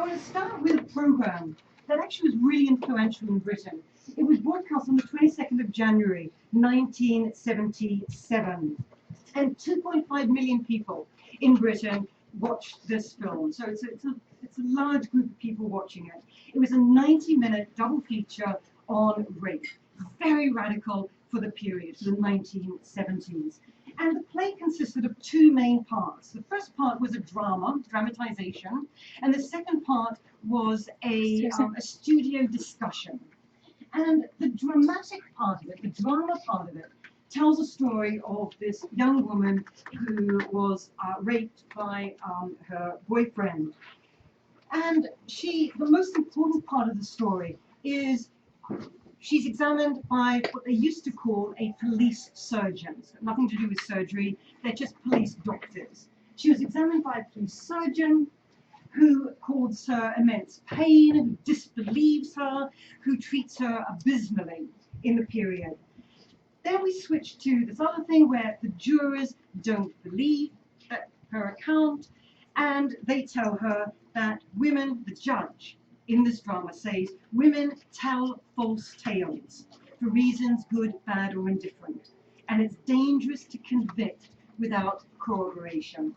I want to start with a programme that actually was really influential in Britain. It was broadcast on the 22nd of January, 1977. And 2.5 million people in Britain watched this film. So it's a large group of people watching it. It was a 90-minute double feature on rape. Very radical for the period, for the 1970s. And the play consisted of two main parts. The first part was a dramatization, and the second part was a studio discussion. And the dramatic part of it, the drama part of it, tells a story of this young woman who was raped by her boyfriend. And the most important part of the story is she's examined by what they used to call a police surgeon. It's got nothing to do with surgery, they're just police doctors. She was examined by a police surgeon who causes her immense pain, who disbelieves her, who treats her abysmally in the period. Then we switch to this other thing where the jurors don't believe her account, and they tell her that women, the judge in this drama says, women tell false tales for reasons good, bad, or indifferent, and it's dangerous to convict without corroboration.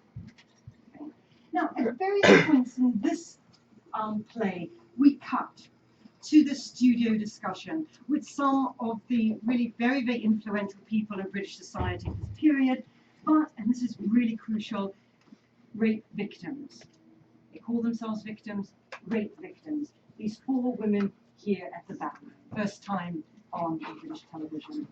Okay. Now, at various points in this play, we cut to the studio discussion with some of the really very, very influential people in British society at this period, but, and this is really crucial, rape victims. They call themselves victims, rape victims. These four women here at the back, first time on British television.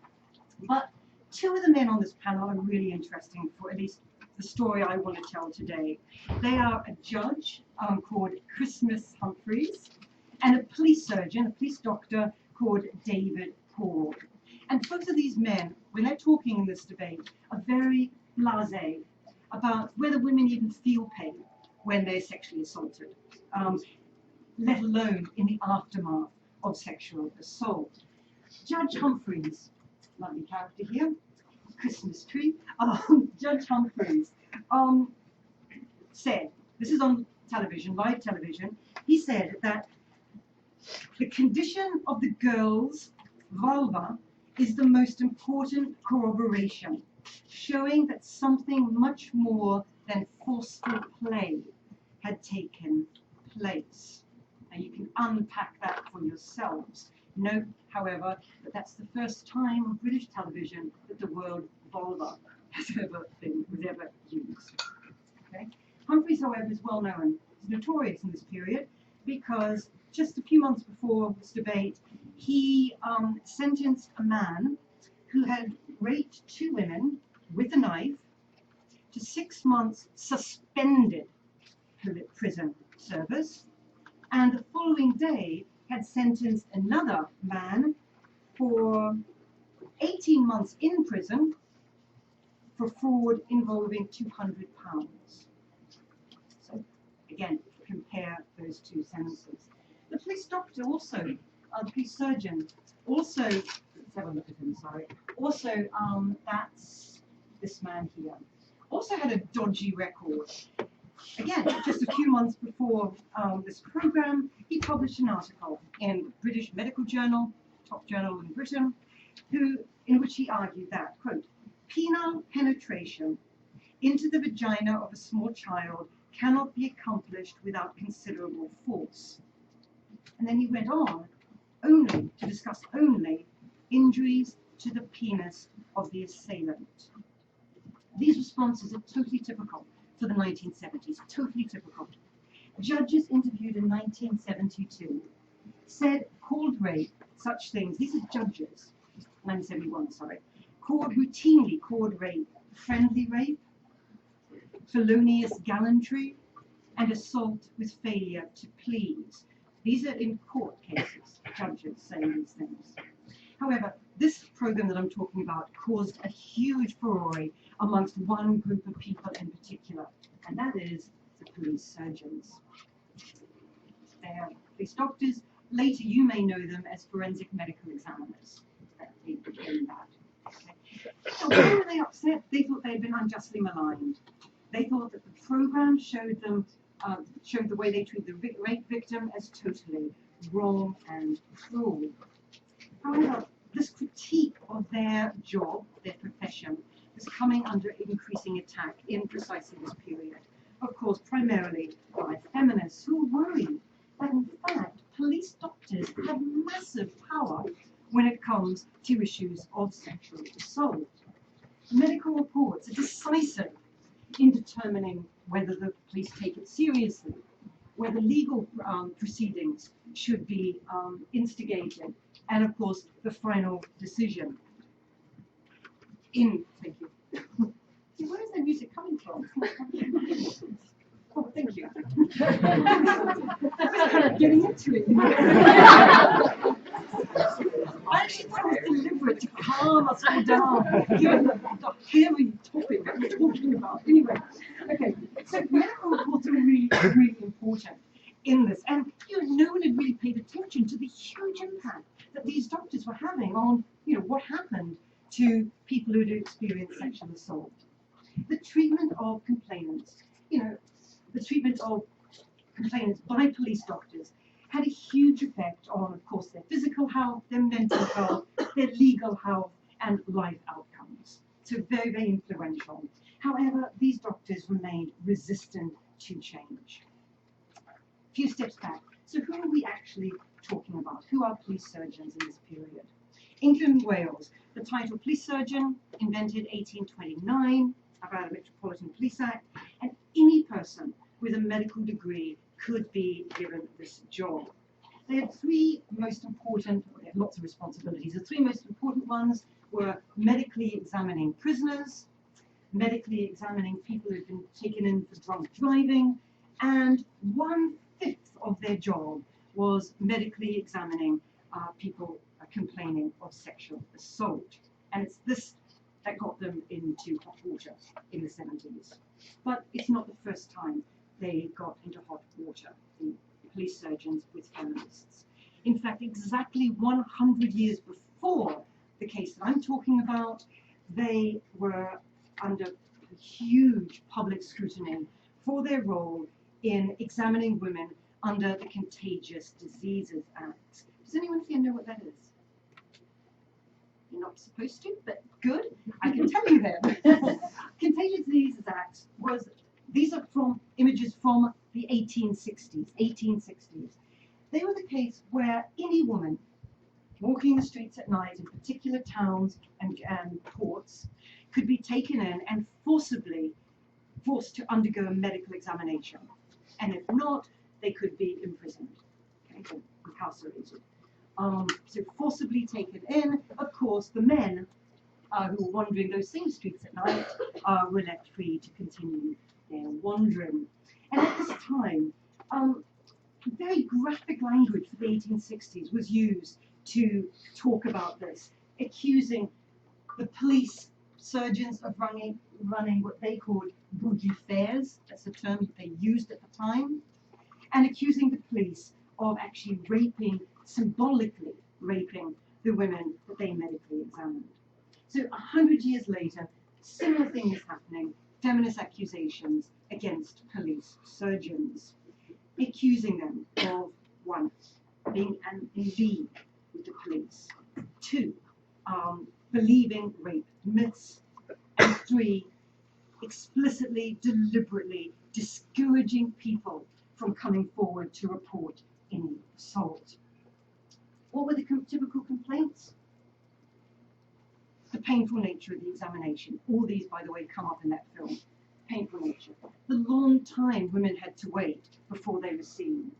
But two of the men on this panel are really interesting for at least the story I want to tell today. They are a judge called Christmas Humphreys, and a police surgeon, a police doctor called David Bourke. And both of these men, when they're talking in this debate, are very blasé about whether women even feel pain when they're sexually assaulted, let alone in the aftermath of sexual assault. Judge Humphreys, lovely character here, Christmas tree, Judge Humphreys said, this is on television, live television, he said that the condition of the girl's vulva is the most important corroboration, showing that something much more than forceful play had taken place. And you can unpack that for yourselves. Note, however, that that's the first time on British television that the word vulva was ever used. Okay? Humphreys, however, is well known. He's notorious in this period because just a few months before this debate, he sentenced a man who had raped two women with a knife to 6 months suspended prison service, and the following day had sentenced another man for 18 months in prison for fraud involving £200. So again, compare those two sentences. The police doctor also, the police surgeon also, let's have a look at him, sorry, also, that's this man here, also had a dodgy record. Again, just a few months before this program, he published an article in British Medical Journal, top journal in Britain, in which he argued that, quote, penile penetration into the vagina of a small child cannot be accomplished without considerable force. And then he went on only to discuss injuries to the penis of the assailant. These responses are totally typical for the 1970s, totally typical. Judges interviewed in 1972 called rape such things, these are judges, 1971, sorry, routinely called rape friendly rape, felonious gallantry, and assault with failure to please. These are in court cases, judges saying these things. However, this program that I'm talking about caused a huge furore amongst one group of people in particular, and that is the police surgeons. They're police doctors. Later, you may know them as forensic medical examiners. They became that. Okay. So why were they upset? They thought they'd been unjustly maligned. They thought that the program showed them showed the way they treat the rape victim as totally wrong and cruel. However, this critique of their job, their profession, is coming under increasing attack in precisely this period. Of course, primarily by feminists who are worried that, in fact, police doctors have massive power when it comes to issues of sexual assault. Medical reports are decisive in determining whether the police take it seriously, whether legal proceedings should be instigated, and of course the final decision. Thank you. See, where is that music coming from? Oh, thank you. I was kind of getting into it. I actually thought it was deliberate to calm us all down, given the hairy topic that we're talking about. Anyway, okay, so medical reports are really, really important in this. And no one had really paid attention to the huge impact that these doctors were having on, what happened to people who had experienced sexual assault. The treatment of complainants, the treatment of complainants by police doctors had a huge effect on, of course, their physical health, their mental health, their legal health, and life outcomes. So very, very influential. However, these doctors remained resistant to change. A few steps back. So who are we actually talking about? Who are police surgeons in this period? England and Wales. The title police surgeon, invented 1829, about the Metropolitan Police Act, and any person with a medical degree could be given this job. They had three most important, they had lots of responsibilities. The three most important ones were medically examining prisoners, medically examining people who had been taken in for drunk driving, and 1/5 of their job was medically examining people complaining of sexual assault. And it's this that got them into hot water in the 70s. But it's not the first time they got into hot water, the police surgeons with feminists. In fact, exactly 100 years before the case that I'm talking about, they were under huge public scrutiny for their role in examining women under the Contagious Diseases Act. Does anyone here know what that is? You're not supposed to, but good. I can tell you then. Contagious Diseases Act these are from images from the 1860s. They were the case where any woman walking the streets at night in particular towns and ports could be taken in and forced to undergo a medical examination. And if not, they could be imprisoned, okay, incarcerated. So forcibly taken in. Of course, the men who were wandering those same streets at night were left free to continue their wandering. And at this time, very graphic language for the 1860s was used to talk about this, accusing the police surgeons of running what they called bougie fairs. That's the term that they used at the time, and accusing the police of actually symbolically raping the women that they medically examined. So 100 years later, similar thing is happening, feminist accusations against police surgeons, accusing them of, 1, being in league with the police, 2, believing rape myths, and 3, explicitly, deliberately discouraging people from coming forward to report any assault. What were the typical complaints? The painful nature of the examination. All these, by the way, come up in that film. Painful nature. The long time women had to wait before they were seen.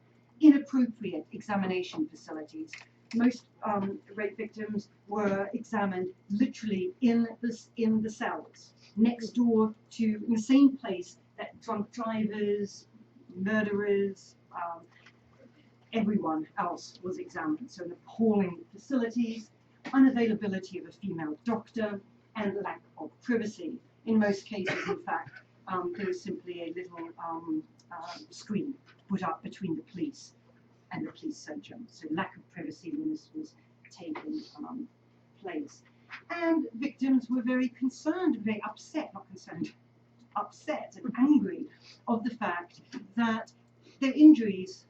Inappropriate examination facilities. Most rape victims were examined literally in the cells, next door to, in the same place that drunk drivers, murderers, everyone else was examined. So appalling facilities, unavailability of a female doctor, and lack of privacy. In most cases, in fact, there was simply a little screen put up between the police and the police surgeon. So lack of privacy when this was taking place. And victims were very concerned, very upset, not concerned, upset and angry of the fact that their injuries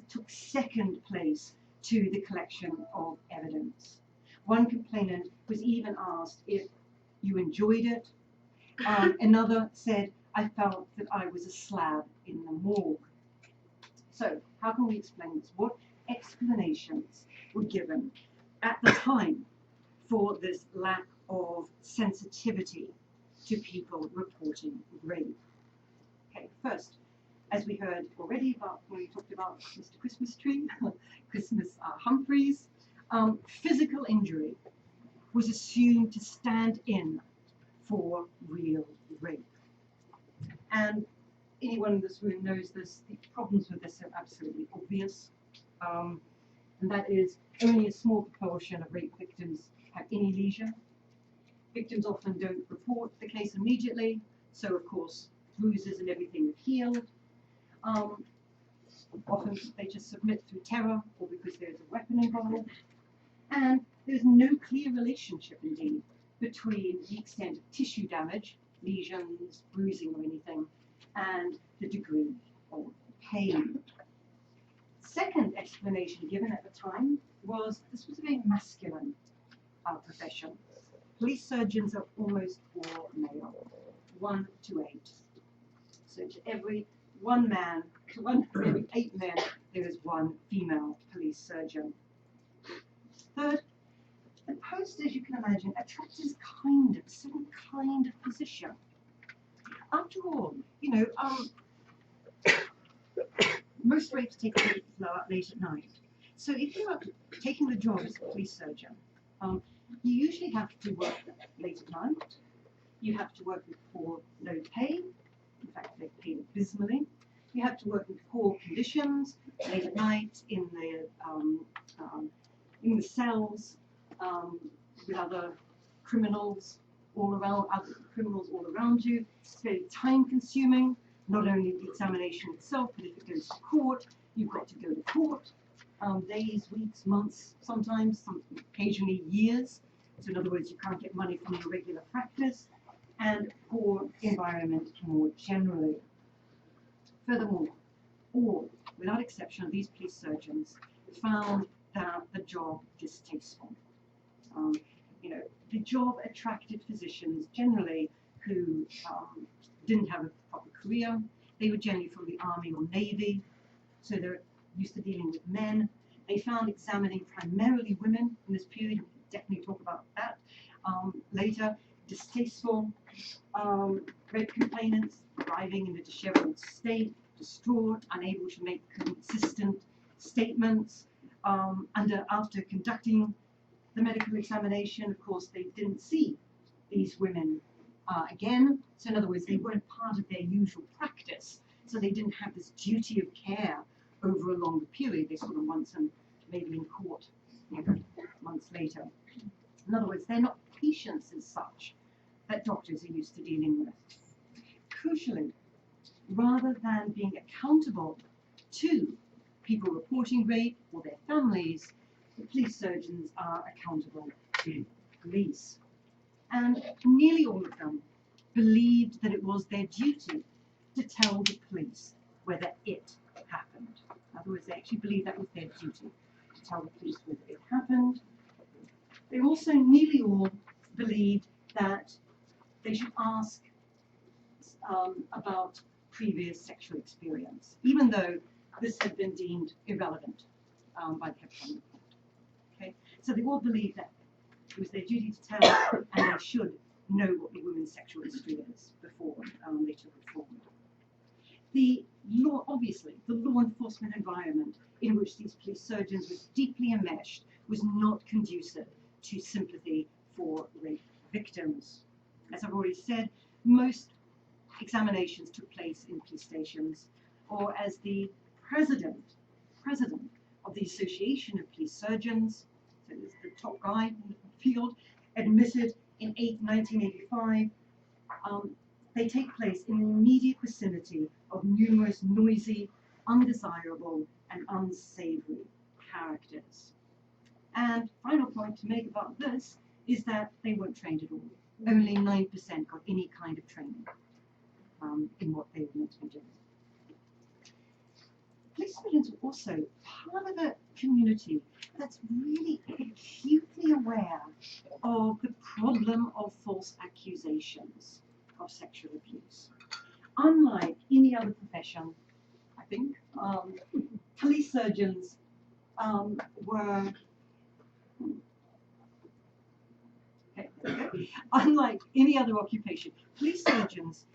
took second place to the collection of evidence. One complainant was even asked if you enjoyed it. Another said, I felt that I was a slab in the morgue. So, how can we explain this? What explanations were given at the time for this lack of sensitivity to people reporting rape? Okay, first, as we heard already about when we talked about Mr. Christmas Tree, Christmas Humphreys, physical injury was assumed to stand in for real rape. And anyone in this room knows this. The problems with this are absolutely obvious. And that is only a small proportion of rape victims have any leisure. Victims often don't report the case immediately, so of course bruises and everything have healed. Often they just submit through terror or because there's a weapon involved. And there's no clear relationship indeed between the extent of tissue damage, lesions, bruising or anything, and the degree of pain. Second explanation given at the time was this was a very masculine profession. Police surgeons are almost all male, 1 to 8. So to every every 8 men, there is 1 female police surgeon. Third, the post, as you can imagine, attracts a certain kind of position. After all, most rapes take place late at night. So if you're taking the job as a police surgeon, you usually have to work late at night. You have to work with poor, low pay. In fact, they pay abysmally. You have to work in poor conditions, late at night, in the cells, with other criminals all around you. It's very time consuming, not only the examination itself, but if it goes to court, you've got to go to court, days, weeks, months, sometimes, occasionally years. So in other words, you can't get money from your regular practice, and poor environment more generally. Furthermore, all, without exception, of these police surgeons found that the job distasteful. The job attracted physicians generally who didn't have a proper career. They were generally from the Army or Navy, so they're used to dealing with men. They found examining primarily women in this period. We'll definitely talk about that later. Distasteful. Rape complainants arriving in a disheveled state, distraught, unable to make consistent statements. After conducting the medical examination, of course, they didn't see these women again. So in other words, they weren't part of their usual practice. So they didn't have this duty of care over a longer period. They saw them once and maybe in court, months later. In other words, they're not patients as such that doctors are used to dealing with. Crucially, rather than being accountable to people reporting rape or their families, the police surgeons are accountable to police. And nearly all of them believed that it was their duty to tell the police whether it happened. In other words, they actually believed that was their duty, to tell the police whether it happened. They also nearly all believed that they should ask about previous sexual experience, even though this had been deemed irrelevant by the Hepburn Report. Okay? So they all believed that it was their duty to tell, and they should know what the women's sexual history is before they took it forward. Obviously, the law enforcement environment in which these police surgeons were deeply enmeshed was not conducive to sympathy for rape victims. As I've already said, most examinations took place in police stations, or as the president of the Association of Police Surgeons, so this is the top guy in the field, admitted in 1985, they take place in the immediate vicinity of numerous noisy, undesirable, and unsavory characters. And final point to make about this is that they weren't trained at all. Only 9% got any kind of training. in what they were meant to be doing. Police sergeants are also part of a community that's really acutely aware of the problem of false accusations of sexual abuse. Unlike any other profession, I think, police surgeons were, unlike any other occupation, police surgeons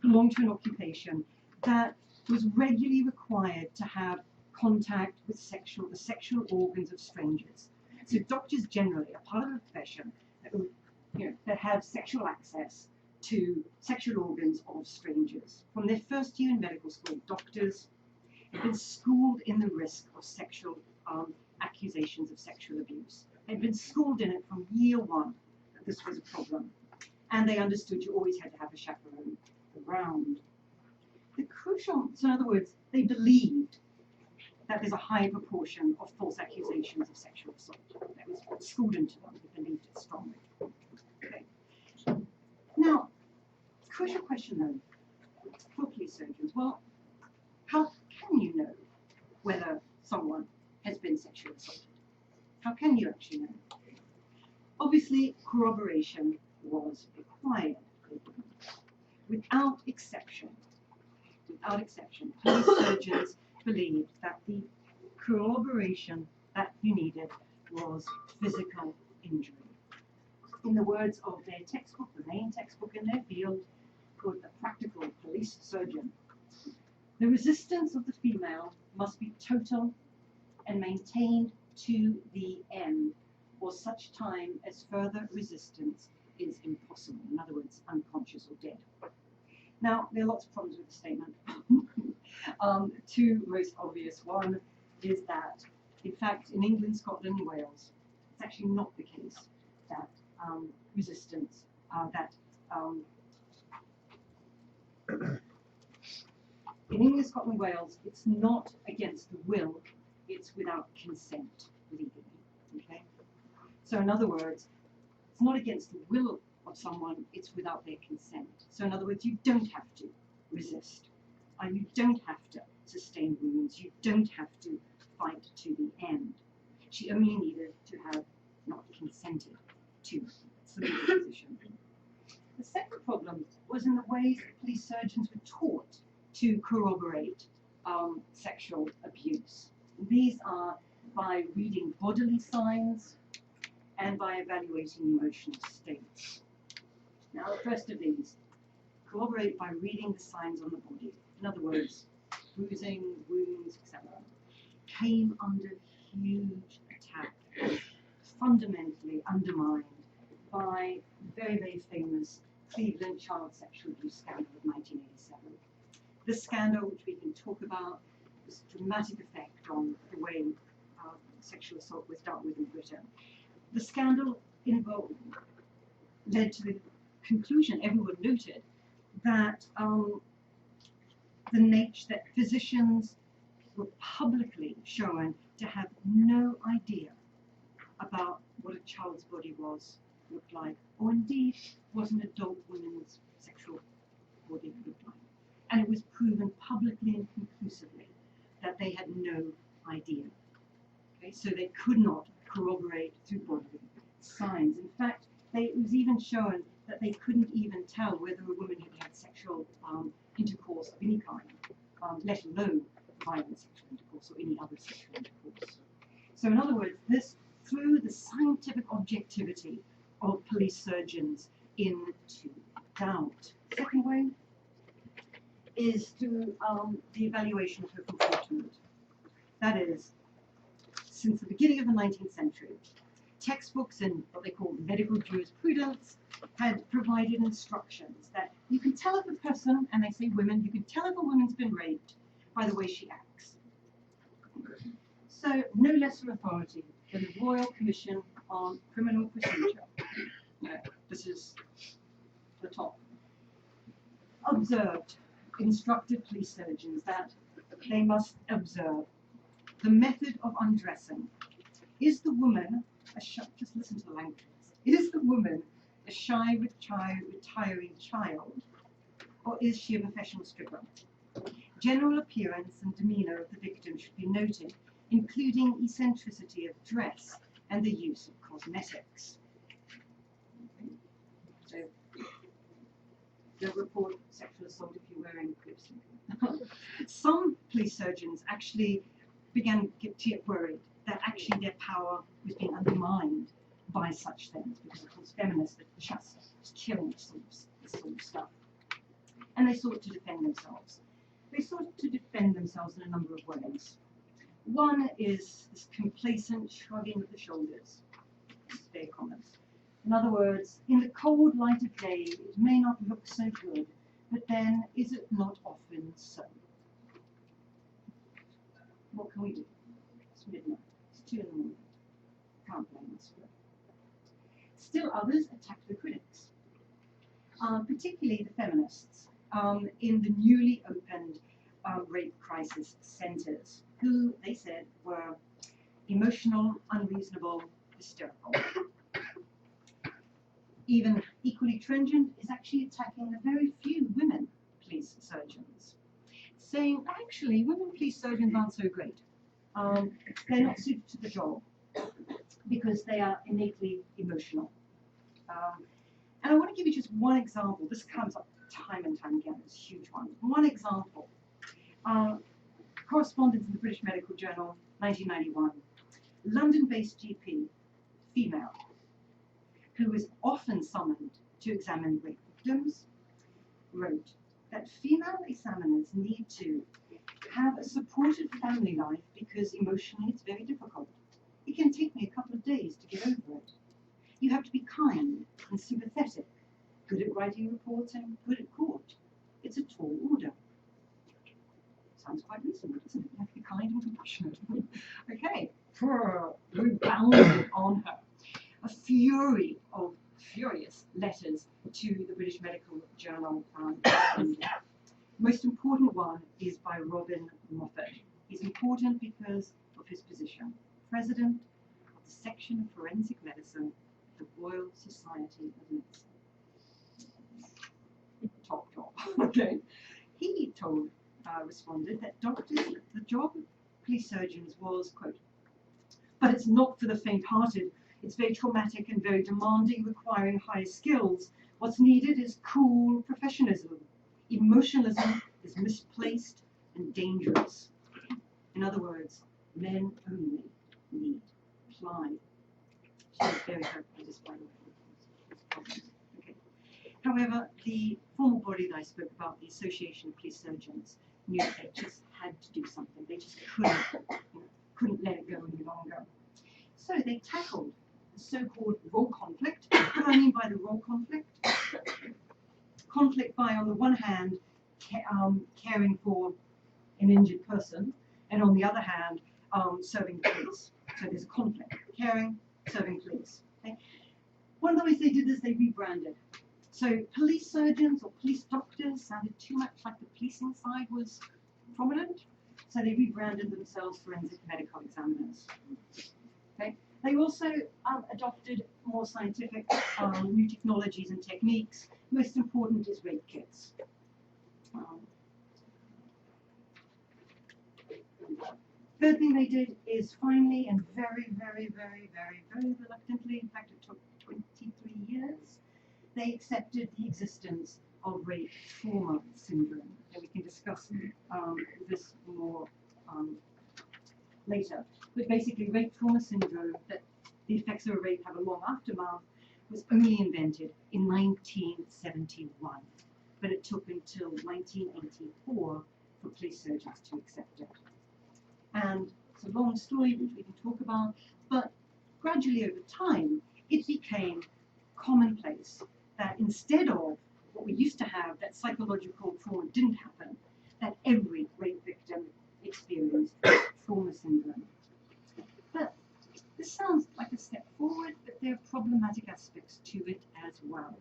belong to an occupation that was regularly required to have contact with the sexual organs of strangers. So doctors generally are part of a profession that have sexual access to sexual organs of strangers. From their first year in medical school, doctors have been schooled in the risk of sexual accusations of sexual abuse. They'd been schooled in it from year one that this was a problem. And they understood you always had to have a chaperone around. So in other words, they believed that there's a high proportion of false accusations of sexual assault. That was schooled into them. They believed it strongly. Okay. Now, crucial question though, for police surgeons. Well, how can you know whether someone has been sexually assaulted? How can you actually know? Obviously, corroboration was required. Without exception, police surgeons believed that the corroboration that you needed was physical injury. In the words of their textbook, the main textbook in their field, called the Practical Police Surgeon, the resistance of the female must be total and maintained to the end, or such time as further resistance is impossible. In other words, unconscious or dead. Now, there are lots of problems with the statement. Two most obvious. One is that, in fact, in England, Scotland, and Wales, it's actually not the case that resistance, in England, Scotland, and Wales, it's not against the will, it's without consent legally. Okay? So, in other words, it's not against the will of someone, it's without their consent. So in other words, you don't have to resist. You don't have to sustain wounds. You don't have to fight to the end. She only needed to have not consented to the position. The second problem was in the ways that police surgeons were taught to corroborate sexual abuse. These are by reading bodily signs and by evaluating emotional states. Now, the first of these, corroborate by reading the signs on the body. In other words, bruising, wounds, etc., came under huge attack and fundamentally undermined by the very, very famous Cleveland child sexual abuse scandal of 1987. This scandal, which we can talk about, was a dramatic effect on the way sexual assault was dealt with in Britain. The scandal led to the conclusion, everyone noted, that that physicians were publicly shown to have no idea about what a child's body looked like, or indeed what an adult woman's sexual body looked like. And it was proven publicly and conclusively that they had no idea. Okay, so they could not corroborate through bodily signs. In fact, it was even shown that they couldn't even tell whether a woman had had sexual intercourse of any kind, let alone violent sexual intercourse or any other sexual intercourse. So in other words, this threw the scientific objectivity of police surgeons into doubt. Second way is through the evaluation of her comportment. That is, since the beginning of the 19th century, textbooks in what they call medical jurisprudence had provided instructions that you can tell if a person, and they say women, you can tell if a woman's been raped by the way she acts. So no lesser authority than the Royal Commission on Criminal Procedure, this is the top, instructed police surgeons that they must observe the method of undressing. Is the woman just listen to the language. Is the woman a shy, retiring child, or is she a professional stripper? General appearance and demeanour of the victim should be noted, including eccentricity of dress and the use of cosmetics. So, don't report sexual assault if you're wearing lipstick. Some police surgeons actually began to get worried that actually their power was being undermined by such things, because of course feminists are just killing this sort of stuff. And they sought to defend themselves. They sought to defend themselves in a number of ways. One is this complacent shrugging of the shoulders. It's very common. In other words, in the cold light of day, it may not look so good, but then is it not often so? What can we do? It's midnight. It's 2 in the morning. Can't blame us. Still others attack the critics, particularly the feminists, in the newly opened rape crisis centres, who they said were emotional, unreasonable, hysterical. Even equally trenchant is actually attacking the very few women police surgeons, saying actually women police surgeons aren't so great. They're not suited to the job because they are innately emotional. And I want to give you just one example. This comes up time and time again. It's a huge one. One example. Correspondence in the British Medical Journal, 1991. London-based GP, female, who was often summoned to examine rape victims, wrote that female examiners need to have a supportive family life because emotionally it's very difficult. It can take me a couple of days to get over it. You have to be kind and sympathetic, good at writing reports and good at court. It's a tall order. Sounds quite reasonable, doesn't it? You have to be kind and compassionate. Okay, rebounded on her. A fury of furious letters to the British Medical Journal. Most important one is by Robin Moffat. He's important because of his position, President of the Section of Forensic Medicine of the Royal Society of Medicine. Top job. Okay. He responded that doctors, the job of police surgeons was, quote, but it's not for the faint-hearted. It's very traumatic and very demanding, requiring high skills. What's needed is cool professionalism. Emotionalism is misplaced and dangerous. In other words, men only need ply. She's very hopeless, by the way. Okay. However, the formal body that I spoke about, the Association of Police Surgeons, knew that they just had to do something. They just couldn't let it go any longer. So they tackled the so-called role conflict. What do I mean by the role conflict? Conflict by, on the one hand, caring for an injured person, and on the other hand, serving police. So there's a conflict. Caring, serving police. Okay? One of the ways they did this, they rebranded. So police surgeons or police doctors sounded too much like the policing side was prominent. So they rebranded themselves forensic medical examiners. Okay? They also adopted more scientific new technologies and techniques. Most important is rape kits. Third thing they did is finally, and very, very, very, very, very reluctantly, in fact it took 23 years, they accepted the existence of rape trauma syndrome. And we can discuss this more later. But basically, rape trauma syndrome, that the effects of a rape have a long aftermath, was only invented in 1971. But it took until 1984 for police surgeons to accept it. And it's a long story which we can talk about, but gradually over time, it became commonplace that instead of what we used to have, that psychological trauma didn't happen, that every rape victim experienced trauma syndrome. But this sounds like a step forward, but there are problematic aspects to it as well.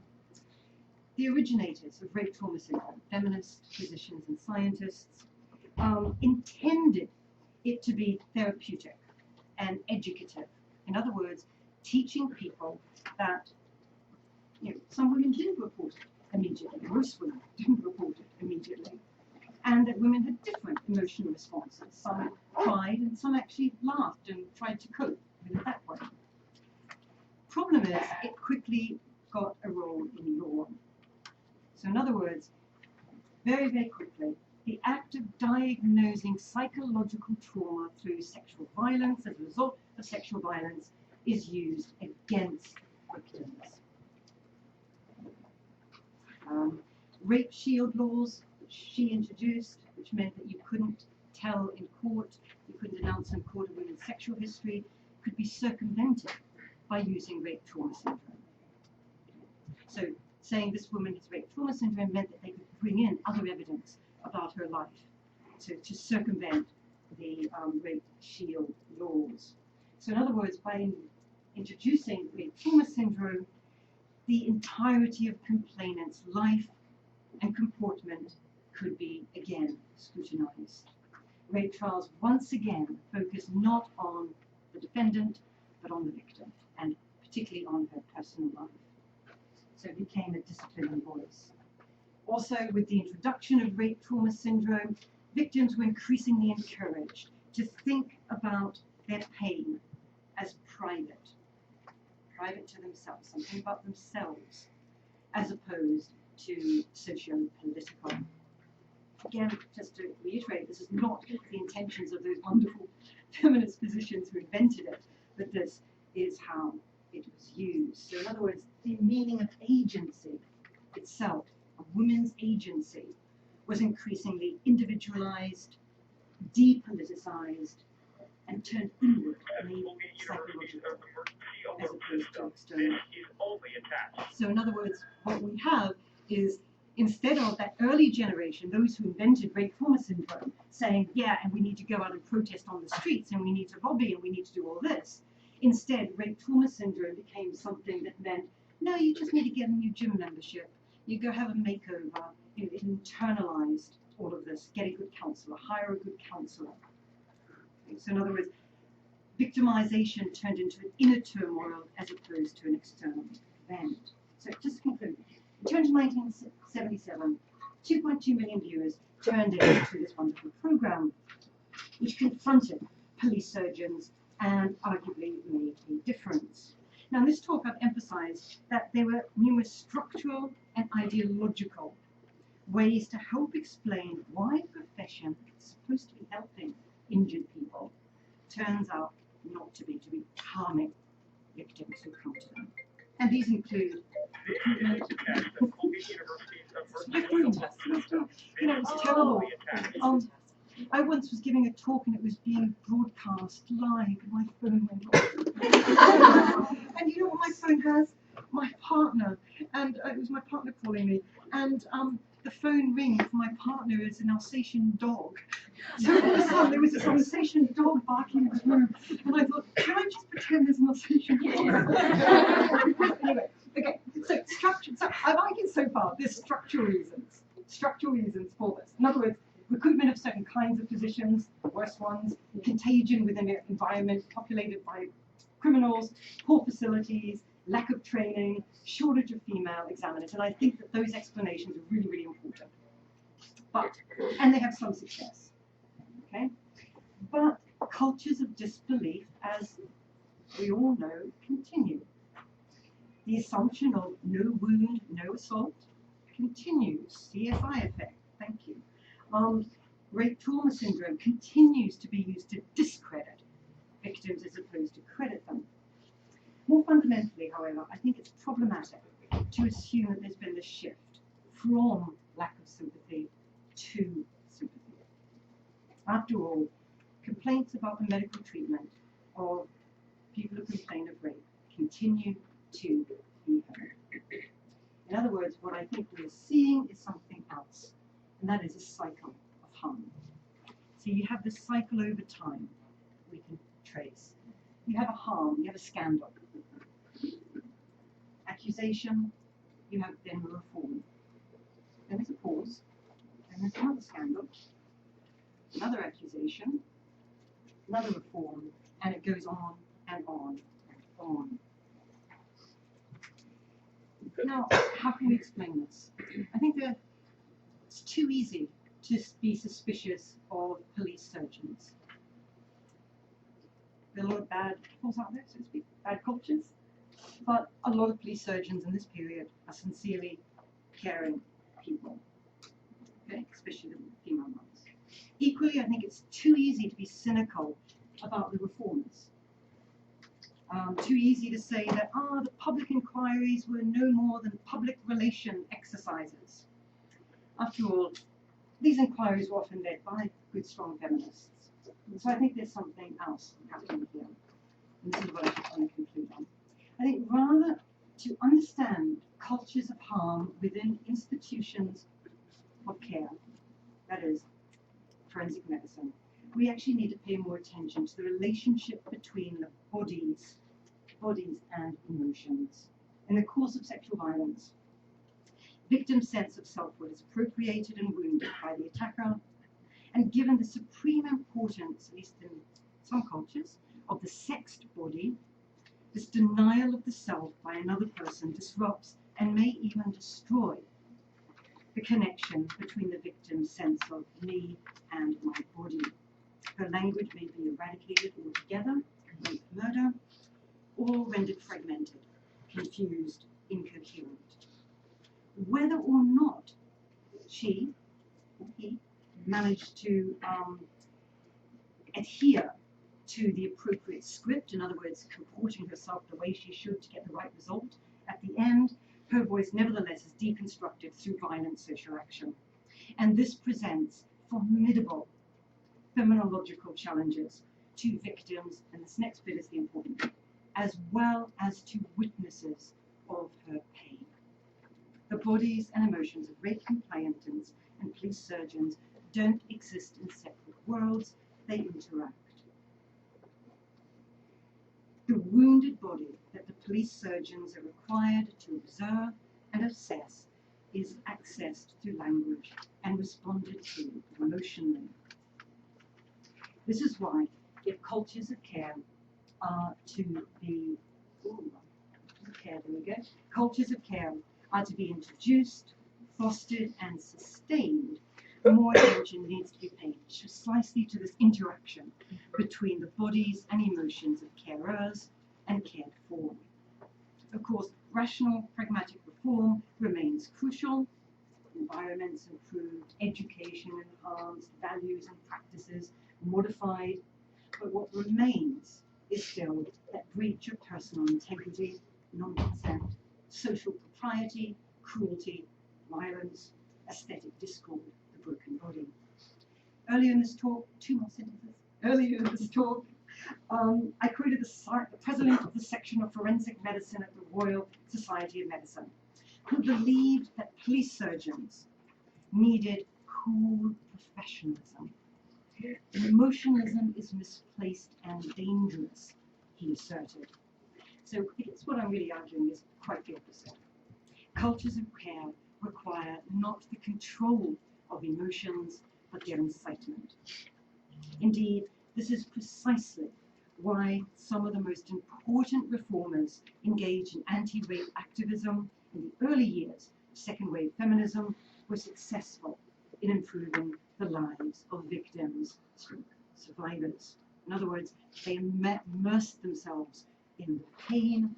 The originators of rape trauma syndrome, feminists, physicians, and scientists, intended it to be therapeutic and educative. In other words, teaching people that some women do report it. immediately. Most women didn't report it immediately. And that women had different emotional responses. Some cried and some actually laughed and tried to cope with it that way. Problem is, it quickly got a role in law. So in other words, very, very quickly, the act of diagnosing psychological trauma through sexual violence as a result of sexual violence is used against victims. Rape shield laws, which she introduced, which meant that you couldn't tell in court, you couldn't announce in court a woman's sexual history, could be circumvented by using rape trauma syndrome. So saying this woman has rape trauma syndrome meant that they could bring in other evidence about her life to circumvent the rape shield laws. So in other words, by introducing rape trauma syndrome, the entirety of complainants' life and comportment could be again scrutinized. Rape trials once again focus not on the defendant, but on the victim, and particularly on her personal life. So it became a disciplining voice. Also, with the introduction of rape trauma syndrome, victims were increasingly encouraged to think about their pain as private to themselves, something about themselves, as opposed to socio-political. Again, just to reiterate, this is not the intentions of those wonderful feminist physicians who invented it, but this is how it was used. So in other words, the meaning of agency itself, a woman's agency, was increasingly individualized, depoliticized, and turned inward, made psychological, as opposed to external. So in other words, what we have is, instead of that early generation, those who invented rape trauma syndrome, saying, yeah, and we need to go out and protest on the streets, and we need to lobby, and we need to do all this, instead, rape trauma syndrome became something that meant, no, you just need to get a new gym membership, you go have a makeover. It internalized all of this, get a good counselor, hire a good counselor. Okay, so in other words, victimization turned into an inner turmoil as opposed to an external event. So just to conclude, in 1977, 2.2 million viewers turned into this wonderful program, which confronted police surgeons and arguably made a difference. Now, in this talk, I've emphasized that there were numerous structural and ideological ways to help explain why a profession that's supposed to be helping injured people turns out not to be harming victims who come to them. And these include recruitment. You know, it's terrible. I once was giving a talk and it was being broadcast live and my phone went off. And you know what my phone has? My partner. And it was my partner calling me. And the phone ring for my partner is an Alsatian dog. So all of a sudden there was this Alsatian dog barking in the room. And I thought, can I just pretend there's an Alsatian dog? Anyway, okay. So structure. So I like it so far. There's structural reasons. Structural reasons for this. In other words, recruitment of certain kinds of positions, the worst ones, contagion within an environment populated by criminals, poor facilities, lack of training, shortage of female examiners, and I think that those explanations are really, really important. And they have some success, okay? But cultures of disbelief, as we all know, continue. The assumption of no wound, no assault continues. CSI effect, thank you. Rape trauma syndrome continues to be used to discredit victims as opposed to credit them. More fundamentally, however, I think it's problematic to assume that there's been this shift from lack of sympathy to sympathy. After all, complaints about the medical treatment of people who complain of rape continue to be heard. In other words, what I think we're seeing is something else, and that is a cycle of harm. So you have this cycle over time we can trace. You have a harm, you have a scandal. Accusation, you have then reform. Then there's a pause, then there's another scandal, another accusation, another reform, and it goes on and on and on. Now, how can we explain this? I think that it's too easy to be suspicious of police surgeons. There are a lot of bad apples out there, so to speak, bad cultures. But a lot of police surgeons in this period are sincerely caring people, okay? Especially the female ones. Equally, I think it's too easy to be cynical about the reformers. Too easy to say that the public inquiries were no more than public relation exercises. After all, these inquiries were often led by good, strong feminists. So I think there's something else happening here. And this is what I want to conclude on. I think rather to understand cultures of harm within institutions of care, that is, forensic medicine, we actually need to pay more attention to the relationship between the bodies and emotions. In the course of sexual violence, victim's sense of self-worth is appropriated and wounded by the attacker, and given the supreme importance, at least in some cultures, of the sexed body, this denial of the self by another person disrupts and may even destroy the connection between the victim's sense of me and my body. Her language may be eradicated altogether, like murder, or rendered fragmented, confused, incoherent. Whether or not she or he managed to adhere to the appropriate script, in other words, comporting herself the way she should to get the right result, at the end, her voice nevertheless is deconstructed through violent social action. And this presents formidable phenomenological challenges to victims, and this next bit is the important bit, as well as to witnesses of her pain. The bodies and emotions of rape complainants and police surgeons don't exist in separate worlds, they interact. The wounded body that the police surgeons are required to observe and assess is accessed through language and responded to emotionally. This is why, if cultures of care are to be, cultures of care are to be introduced, fostered, and sustained, more attention needs to be paid precisely to this interaction between the bodies and emotions of carers and cared for. Of course, rational, pragmatic reform remains crucial. Environments improved, education enhanced, values and practices modified, but what remains is still that breach of personal integrity, non-consent, social propriety, cruelty, violence, aesthetic discord, the broken body. Earlier in this talk, two more sentences. Earlier in this talk, I quoted the president of the section of forensic medicine at the Royal Society of Medicine, who believed that police surgeons needed cool professionalism. Emotionalism is misplaced and dangerous, he asserted. So I guess what I'm really arguing is quite the opposite. Cultures of care require not the control of emotions, but their incitement. Indeed, this is precisely why some of the most important reformers engaged in anti-rape activism in the early years of second-wave feminism were successful in improving the lives of victims, survivors. In other words, they immersed themselves in the pain,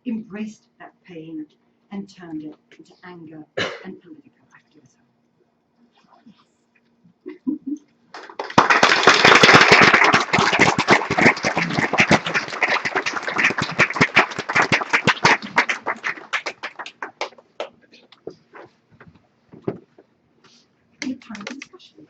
embraced that pain, and turned it into anger and political activism. We have time for discussion.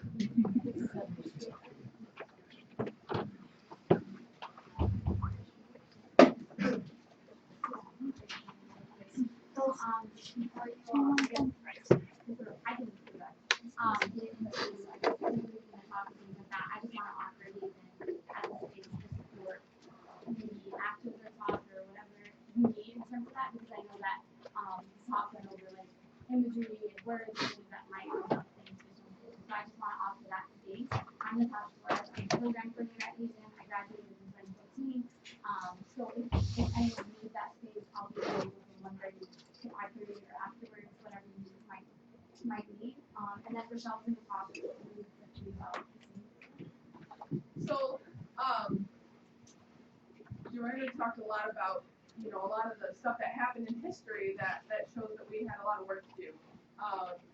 Imagery and words and things that might help things. So I just want to offer that today. I'm Natasha Flores. I'm a program coordinator at Asian. I graduated in 2014. So if anyone needs that space, I'll be available from 1:30 to 5:30 Rochelle's in the hospital. So, Joanna talked a lot about, a lot of the stuff that happened in history that shows that we had a lot of work to do.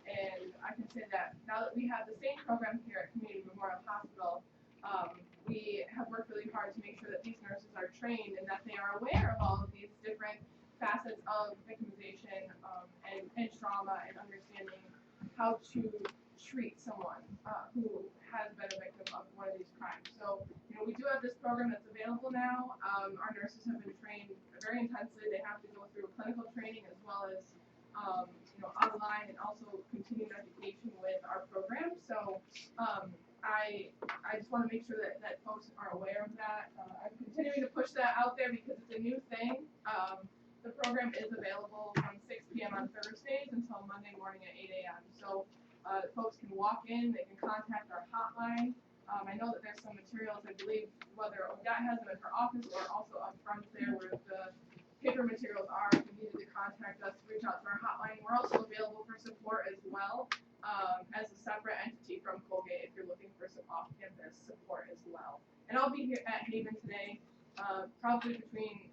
And I can say that now that we have the same program here at Community Memorial Hospital, we have worked really hard to make sure that these nurses are trained and that they are aware of all of these different facets of victimization and trauma and understanding how to treat someone who has been a victim of one of these crimes. So, we do have this program that's available now. Our nurses have been trained very intensely. They have to go through clinical training as well as, online and also continued education with our program. So, I just want to make sure that folks are aware of that. I'm continuing to push that out there because it's a new thing. The program is available from 6 p.m. on Thursdays until Monday morning at 8 a.m. So folks can walk in, they can contact our hotline. I know that there's some materials, I believe, whether ODOT has them at her office or also up front there where the paper materials are. If you needed to contact us, reach out to our hotline. We're also available for support as well, as a separate entity from Colgate if you're looking for some off-campus support as well. And I'll be here at Haven today, probably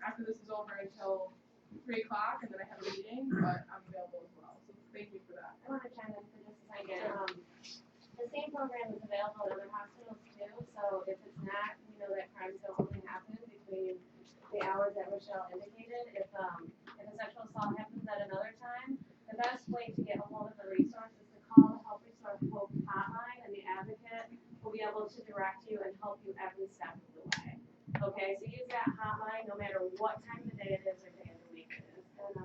after this is over until 3 o'clock, and then I have a meeting, but I'm available as well. So thank you for that. I want to chime in for just a second. The same program is available at other hospitals too, so if it's not, we know that crimes don't only happen between the hours that Rochelle indicated. If a sexual assault happens at another time, the best way to get a hold of the resource is to call the Help Restore Hope hotline, and the advocate will be able to direct you and help you every step of the way. Okay, so use that hotline no matter what time of the day it is or day of the week it is. And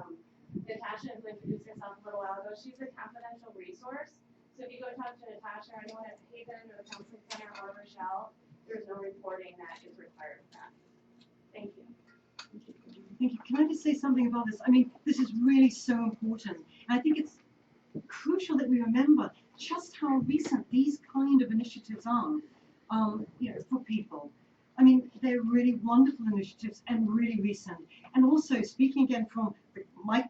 Natasha, who introduced herself a little while ago, she's a confidential resource. So if you go talk to Natasha or anyone at Haven or the Counseling Center or Rochelle, there's no reporting that is required of that. Thank you. Thank you. Can I just say something about this? I mean, this is really so important. And I think it's crucial that we remember just how recent these kind of initiatives are, for people. I mean, they're really wonderful initiatives and really recent. And also, speaking again from my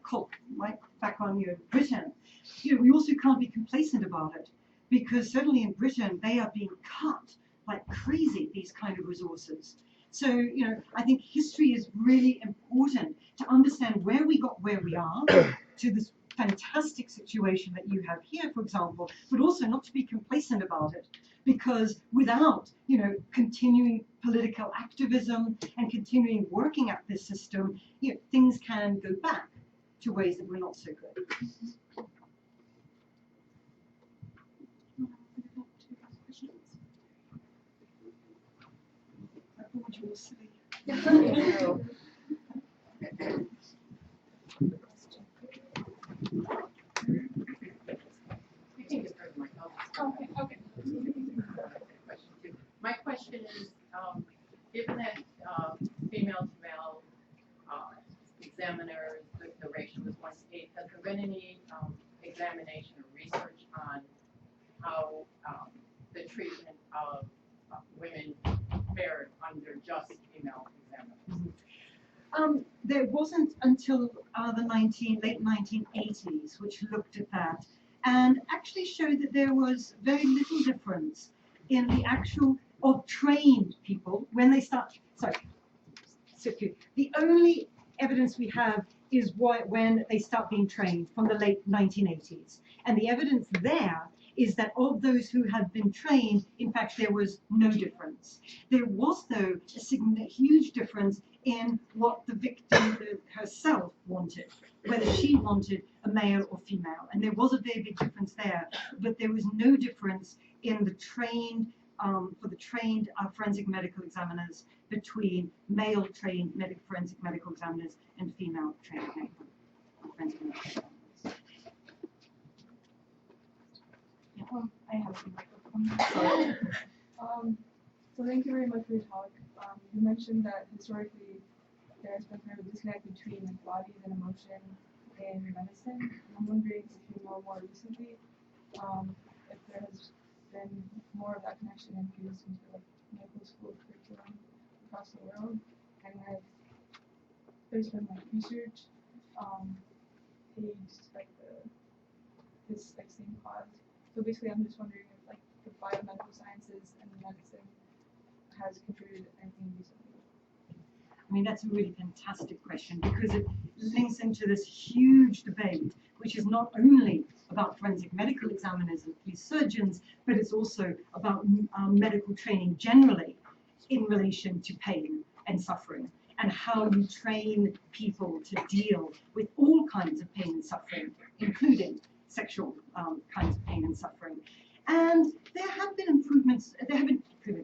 background here in Britain, we also can't be complacent about it, because certainly in Britain, they are being cut like crazy, these kind of resources. So, I think history is really important to understand where we got where we are to this fantastic situation that you have here, for example, but also not to be complacent about it, because without, continuing political activism and continuing working at this system, things can go back to ways that were not so good. I thought you were silly. Okay. My question is, given that female to male examiners, the ratio was 1:8, has there been any examination or research on how the treatment of women fared under just female examiners? There wasn't until the late 1980s which looked at that and actually showed that there was very little difference in the actual of trained people when they start. The only evidence we have is when they start being trained from the late 1980s, and the evidence there is that of those who had been trained, in fact, there was no difference. There was, though, a huge difference in what the victim herself wanted, whether she wanted a male or female. And there was a very big difference there, but there was no difference in the trained, for the trained forensic medical examiners between male-trained forensic medical examiners and female-trained forensic medical examiners. I have some microphone. So thank you very much for your talk. You mentioned that historically there has been kind of a disconnect between bodies and emotion in medicine. And I'm wondering if you know more recently if there has been more of that connection infused into the medical school curriculum across the world, and if there's been like research paged like this like same cause So basically, I'm just wondering if like the biomedical sciences and medicine has contributed anything recently. I mean, that's a really fantastic question because it links into this huge debate, which is not only about forensic medical examiners and police surgeons, but it's also about medical training generally in relation to pain and suffering, and how you train people to deal with all kinds of pain and suffering, including sexual kinds of pain and suffering. And there have been improvements, there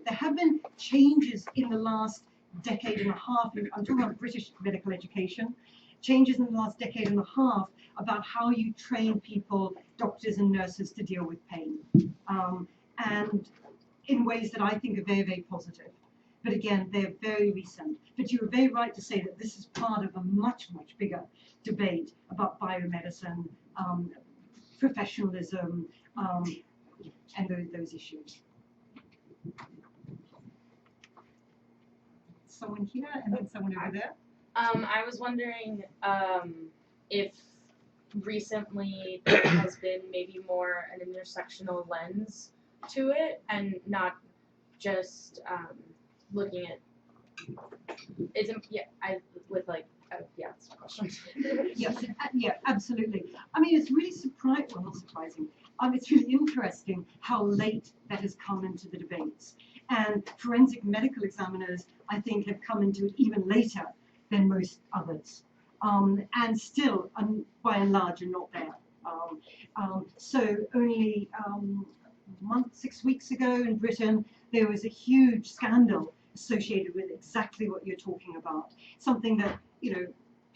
have been changes in the last decade and a half. I'm talking about British medical education, changes in the last decade and a half about how you train people, doctors and nurses, to deal with pain, and in ways that I think are very, very positive. But again, they're very recent. But you were very right to say that this is part of a much, much bigger debate about biomedicine, professionalism, and those issues. Someone here and then someone over there. I was wondering if recently there has been maybe more an intersectional lens to it and not just looking at it's that's the question. Yes, yeah, absolutely. I mean, it's really surprising. Well, not surprising. It's really interesting how late that has come into the debates. And forensic medical examiners, I think, have come into it even later than most others, and still, by and large, are not there. So only 6 weeks ago in Britain, there was a huge scandal associated with exactly what you're talking about. Something that,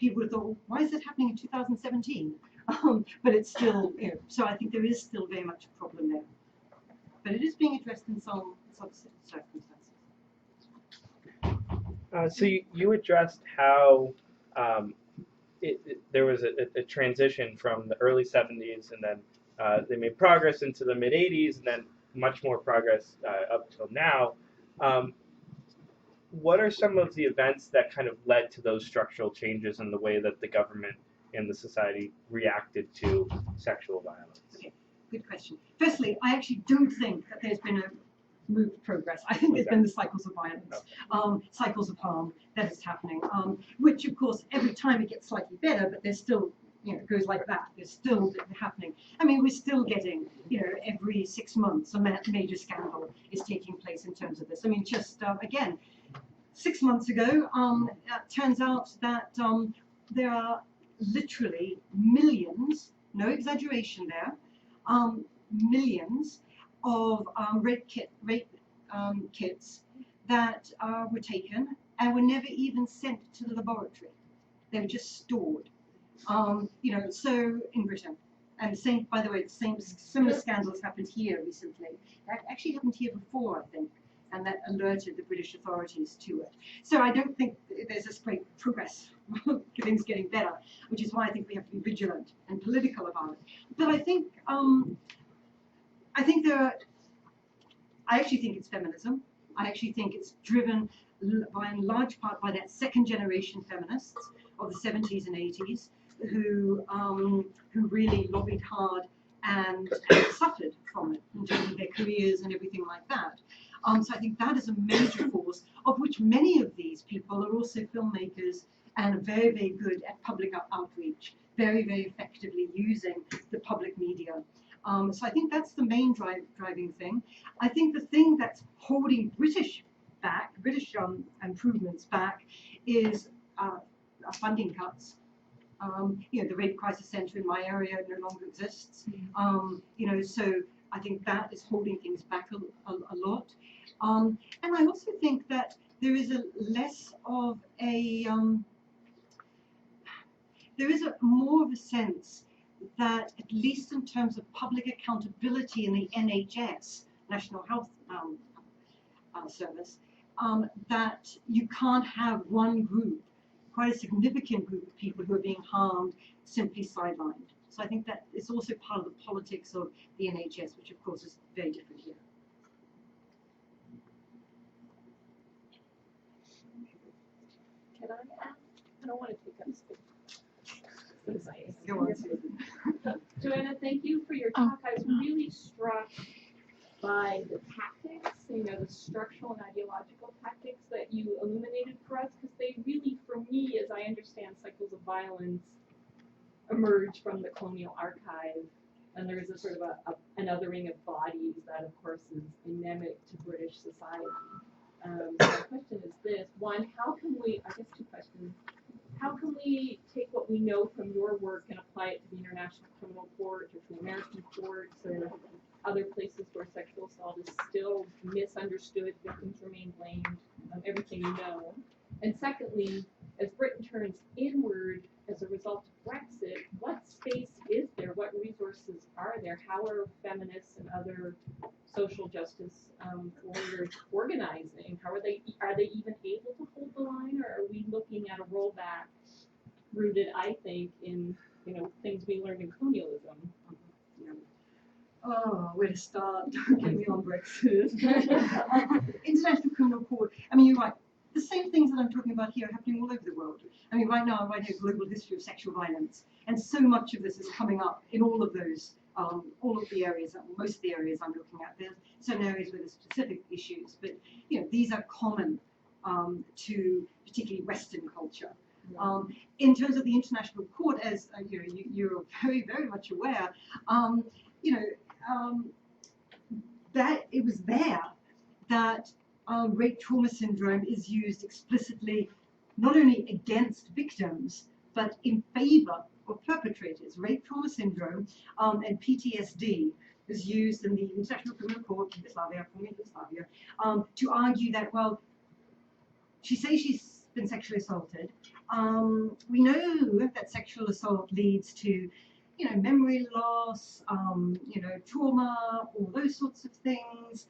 people thought, well, why is that happening in 2017? But it's still, so I think there is still very much a problem there. But it is being addressed in some circumstances. So you addressed how there was a transition from the early 70s, and then they made progress into the mid 80s, and then much more progress up till now. What are some of the events that kind of led to those structural changes in the way that the government and the society reacted to sexual violence? Okay, good question. Firstly, I actually don't think that there's been a move of progress. I think there's been the cycles of violence, cycles of harm that is happening, which of course every time it gets slightly better, but there's still, it goes like that. There's still happening. I mean, we're still getting, every 6 months a major scandal is taking place in terms of this. I mean, just again, 6 months ago, it turns out that there are literally millions, no exaggeration there, millions of rape kits that were taken and were never even sent to the laboratory. They were just stored. So in Britain, and same, by the way, similar scandals happened here recently. That actually happened here before, I think, and that alerted the British authorities to it. So I don't think there's this great progress, things getting better, which is why I think we have to be vigilant and political about it. But I think I actually think it's feminism. I actually think it's driven by, in large part, by that second generation feminists of the 70s and 80s who really lobbied hard and suffered from it in terms of their careers and everything like that. So I think that is a major force, of which many of these people are also filmmakers and are very, very good at public outreach, very, very effectively using the public media. So I think that's the main driving thing. I think the thing that's holding British improvements back is funding cuts. The Rape Crisis Centre in my area no longer exists. So I think that is holding things back a lot. And I also think that there is more of a sense that, at least in terms of public accountability in the NHS, National Health Service, that you can't have one group, quite a significant group of people who are being harmed, simply sidelined. So I think that it's also part of the politics of the NHS, which of course is very different here. Can I ask? I don't want to take up space. Go on, Susan. Joanna, thank you for your talk. I was really struck by the tactics, the structural and ideological tactics that you illuminated for us, because they really, for me, as I understand cycles of violence, emerge from the colonial archive. And there is a sort of an othering of bodies that, of course, is endemic to British society. So my question is this. One, how can we, I guess two questions, how can we take what we know from your work and apply it to the International Criminal Court or to American courts or other places where sexual assault is still misunderstood, victims remain blamed, everything you know? And secondly, as Britain turns inward as a result of Brexit, what space is there? What resources are there? How are feminists and other social justice warriors organizing? How are they even able to hold the line, or are we looking at a rollback rooted, I think, in things we learned in colonialism? Oh, where to start? Don't get me on Brexit. International Criminal Court. I mean, you're right. The same things that I'm talking about here are happening all over the world. I mean, right now I'm writing a global history of sexual violence, and so much of this is coming up in all of those, all of the areas, most of the areas I'm looking at. There's certain areas where there's specific issues, but these are common to particularly Western culture. In terms of the International Court, as you're very, very much aware, that it was there that rape trauma syndrome is used explicitly, not only against victims, but in favor of perpetrators. Rape trauma syndrome and PTSD is used in the International Criminal Court, Yugoslavia, to argue that, well, she says she's been sexually assaulted. We know that sexual assault leads to memory loss, trauma, all those sorts of things.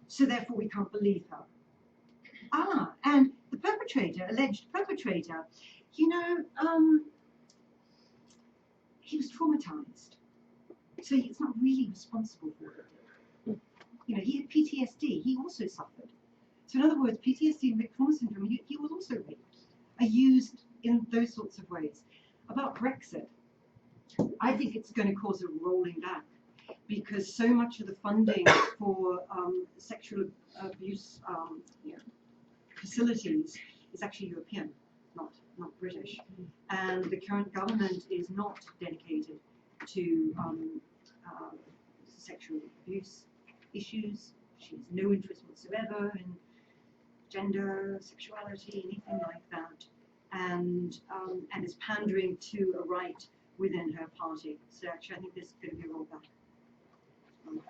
So therefore we can't believe her. And the perpetrator, alleged perpetrator, he was traumatized. So he's not really responsible for it. He had PTSD, he also suffered. So in other words, PTSD and rape trauma syndrome, he was also raped, are used in those sorts of ways. About Brexit, I think it's going to cause a rolling back, because so much of the funding for sexual abuse facilities is actually European, not British, and the current government is not dedicated to sexual abuse issues. She has no interest whatsoever in gender, sexuality, anything like that, and is pandering to a right within her party. So actually, I think there's going to be a rollback.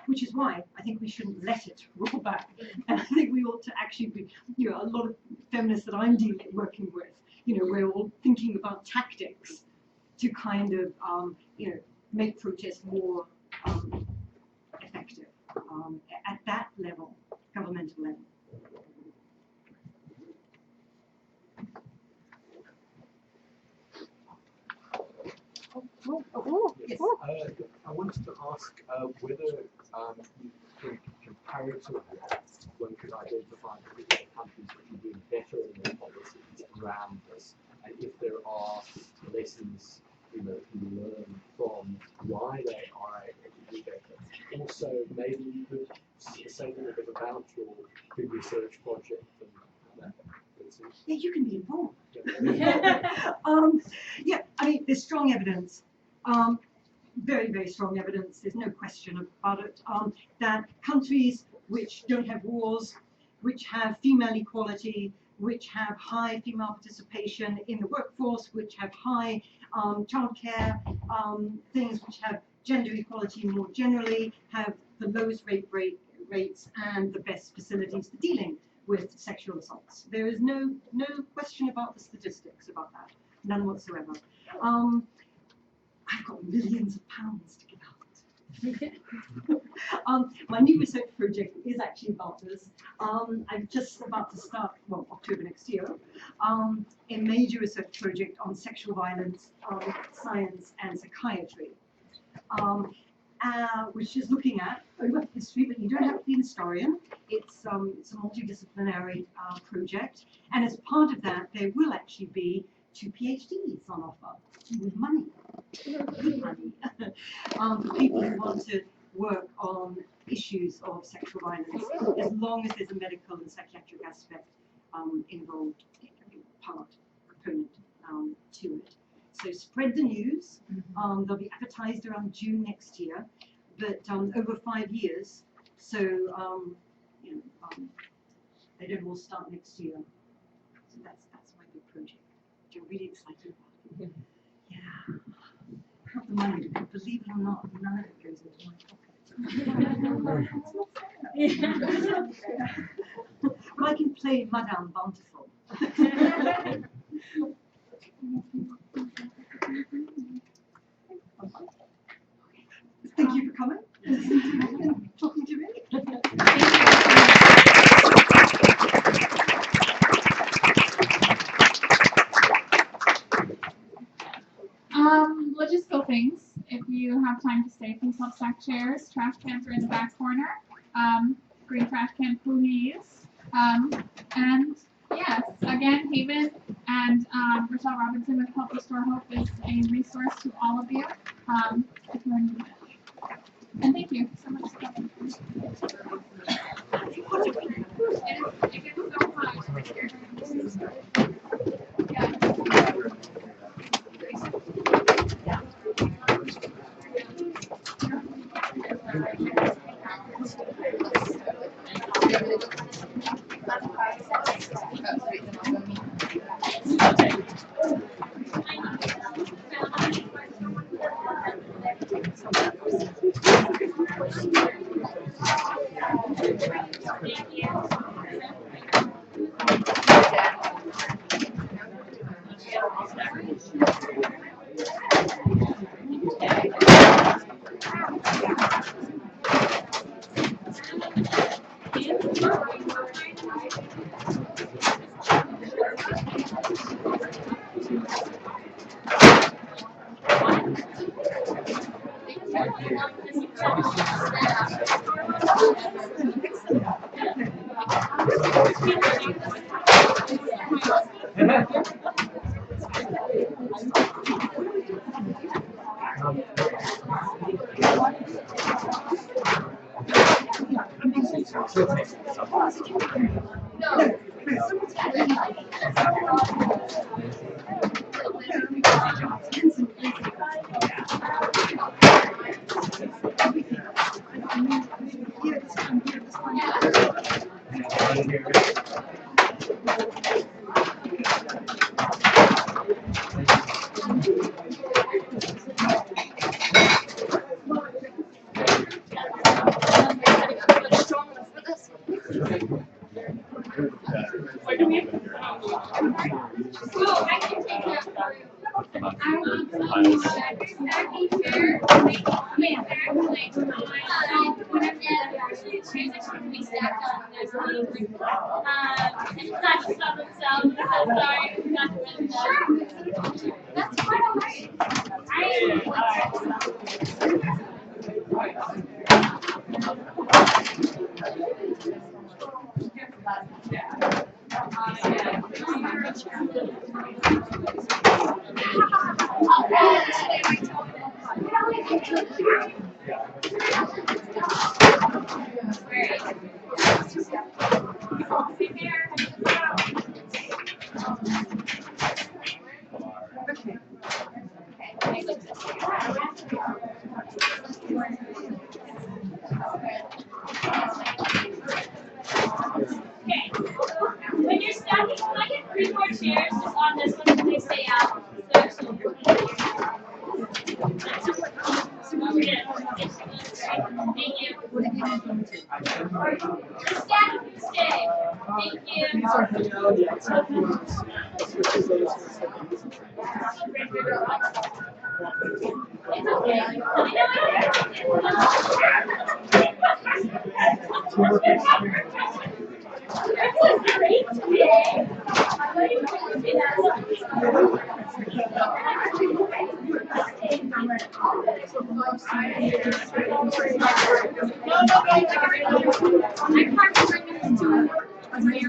Which is why I think we shouldn't let it roll back. And I think we ought to actually be, a lot of feminists that I'm working with, we're all thinking about tactics to kind of, make protest more effective at that level, governmental level. Yes. I wanted to ask whether you think comparatively one could identify particular countries which are doing better in their policies around this, and if there are lessons you learn from why they are able to do better. Also, maybe you could say a little bit about your big research project and that. Yeah, you can be involved. I mean, there's strong evidence, very, very strong evidence, there's no question about it, that countries which don't have wars, which have female equality, which have high female participation in the workforce, which have high childcare, things which have gender equality more generally, have the lowest rape rates and the best facilities for dealing with sexual assaults. There is no question about the statistics about that, none whatsoever. I've got millions of pounds to give out. My new research project is actually about this. I'm just about to start, October next year, a major research project on sexual violence, science and psychiatry. Which is looking at over history, but you don't have to be an historian. It's a multidisciplinary project, and as part of that, there will actually be 2 PhDs on offer with money. Good money. For people who want to work on issues of sexual violence, as long as there's a medical and psychiatric aspect involved, component to it. So spread the news. They'll be advertised around June next year, but over 5 years. So they don't all start next year. So that's my big project, which I'm really excited about. Yeah. Not the money, but believe it or not, none of it goes into my pocket. Well, I can play Madame Bountiful. Thank you for coming, listening to me, and talking to me. Logistical things. If you have time to stay, please help stack chairs. Trash cans are in the back corner. Green trash can, please. And yes, again, Haven and Rochelle Robinson with Help Restore Hope is a resource to all of you. If you're in need. And thank you so much. It is so much. When you're stacking, can I get 3 more chairs just on this one so they stay out? Thank you. Stack, stay. Thank you. It's okay. I know Okay,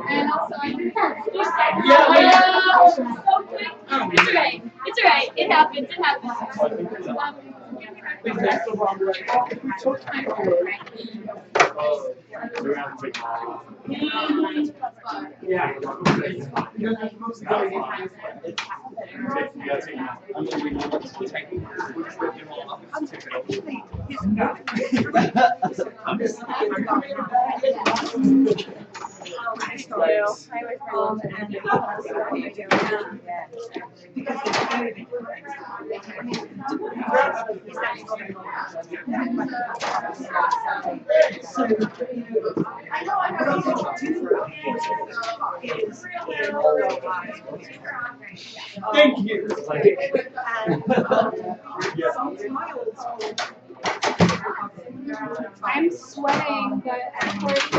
and also I it's alright. It's alright. It happens. It happens. Thank you. I'm sweating, but of course.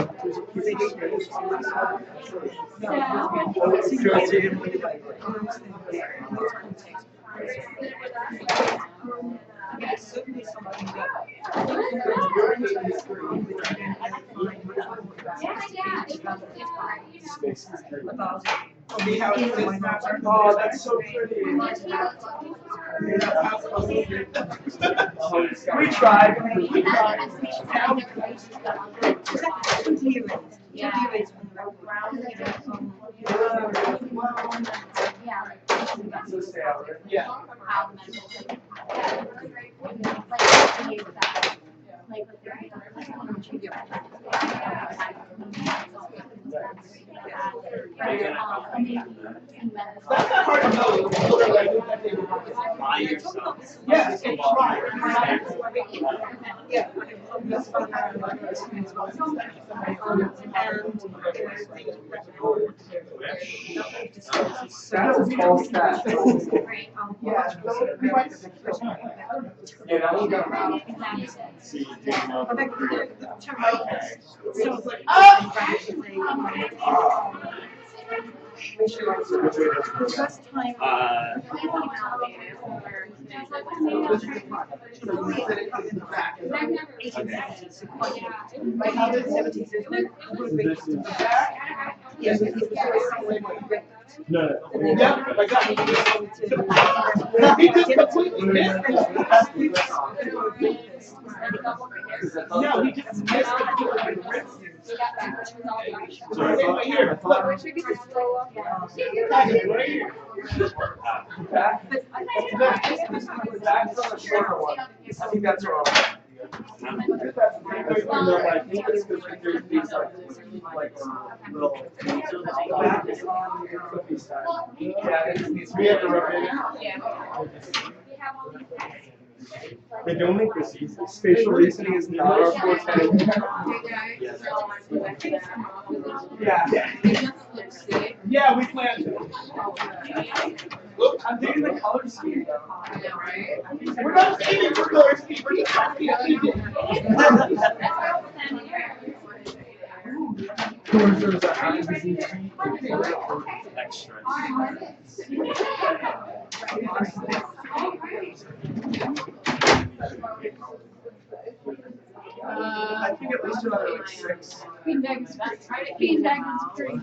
Oh, that's so pretty. We tried. We tried. Yeah. That's not hard to know. By yourself. Yes, it's right. That's a false stat. Yeah, we might yeah, that was no. Yeah, like that. He just completely missed it. No, he just missed it. Right here. Look. Right here. Back. Back's on the shorter one. I think that's wrong. I think it's because there's these like little. The back is on the cookie side. Yeah, we have to rotate it. They don't make this easy. Spatial reasoning is not our forte. Yeah. Yeah, we planned it. Look, I'm digging the color scheme though. We're not aiming for color scheme, we're just happy to keep it. Extra. Just another like 6. Beanbags, beanbags free.